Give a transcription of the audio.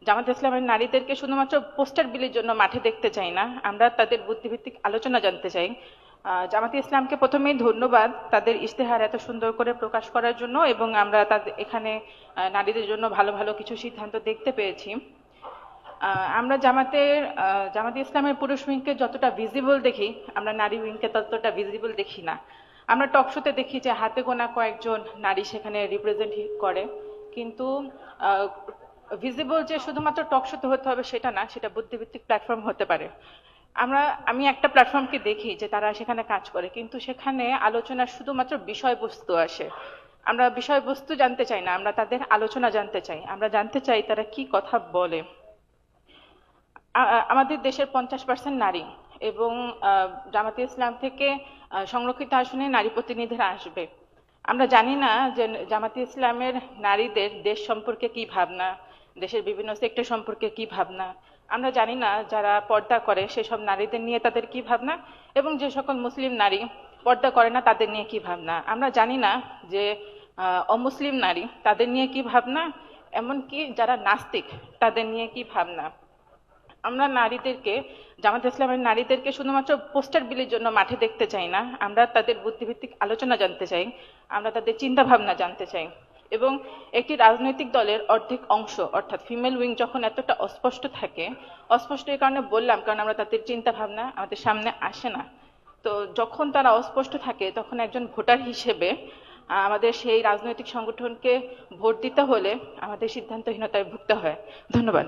জামাত ইসলামের নারীদেরকে শুধুমাত্র পোস্টার বিলির জন্য মাঠে দেখতে চাই না, আমরা তাদের বুদ্ধিভিত্তিক আলোচনা জানতে চাই। জামাতে ইসলামকে প্রথমেই ধন্যবাদ তাদের ইশতেহার এত সুন্দর করে প্রকাশ করার জন্য, এবং আমরা তাদের এখানে নারীদের জন্য ভালো ভালো কিছু সিদ্ধান্ত দেখতে পেয়েছি। আমরা জামাতে ইসলামের পুরুষ উইংকে যতটা ভিজিবল দেখি, আমরা নারী উইংকে ততটা ভিজিবল দেখি না। আমরা টক শোতে দেখি যে হাতে গোনা কয়েকজন নারী সেখানে রিপ্রেজেন্ট করে, কিন্তু ভিজিবল যে শুধুমাত্র টক শোতে হতে হবে সেটা না, সেটা বুদ্ধিভিত্তিক প্ল্যাটফর্ম হতে পারে। আমি একটা প্ল্যাটফর্মকে দেখি যে তারা সেখানে কাজ করে, কিন্তু সেখানে আলোচনার শুধুমাত্র বিষয়বস্তু আসে। আমরা বিষয়বস্তু জানতে চাই না, আমরা তাদের আলোচনা জানতে চাই। আমরা জানতে চাই তারা কি কথা বলে। আমাদের দেশের 50% নারী, এবং জামাতে ইসলাম থেকে সংরক্ষিত আসনে নারী প্রতিনিধিরা আসবে। আমরা জানি না যে জামাতে ইসলামের নারীদের দেশ সম্পর্কে কি ভাবনা, দেশের বিভিন্ন সেক্টর সম্পর্কে কি ভাবনা। আমরা জানি না যারা পর্দা করে সেসব নারীদের নিয়ে তাদের কি ভাবনা, এবং যে সকল মুসলিম নারী পর্দা করে না তাদের নিয়ে কি ভাবনা। আমরা জানি না যে অমুসলিম নারী তাদের নিয়ে কি ভাবনা, এমনকি যারা নাস্তিক তাদের নিয়ে কি ভাবনা। আমরা জামাত ইসলামের নারীদেরকে শুধুমাত্র পোস্টার বিলির জন্য মাঠে দেখতে চাই না, আমরা তাদের বুদ্ধিভিত্তিক আলোচনা জানতে চাই, আমরা তাদের চিন্তা ভাবনা জানতে চাই। এবং একটি রাজনৈতিক দলের অর্ধেক অংশ অর্থাৎ ফিমেল উইং যখন এতটা অস্পষ্ট থাকে, অস্পষ্ট এই কারণে বললাম কারণ আমরা তাদের চিন্তা ভাবনা আমাদের সামনে আসে না। তো যখন তারা অস্পষ্ট থাকে তখন একজন ভোটার হিসেবে আমাদের সেই রাজনৈতিক সংগঠনকে ভোট দিতে হলে আমাদের সিদ্ধান্তহীনতায় ভুগতে হয়। ধন্যবাদ।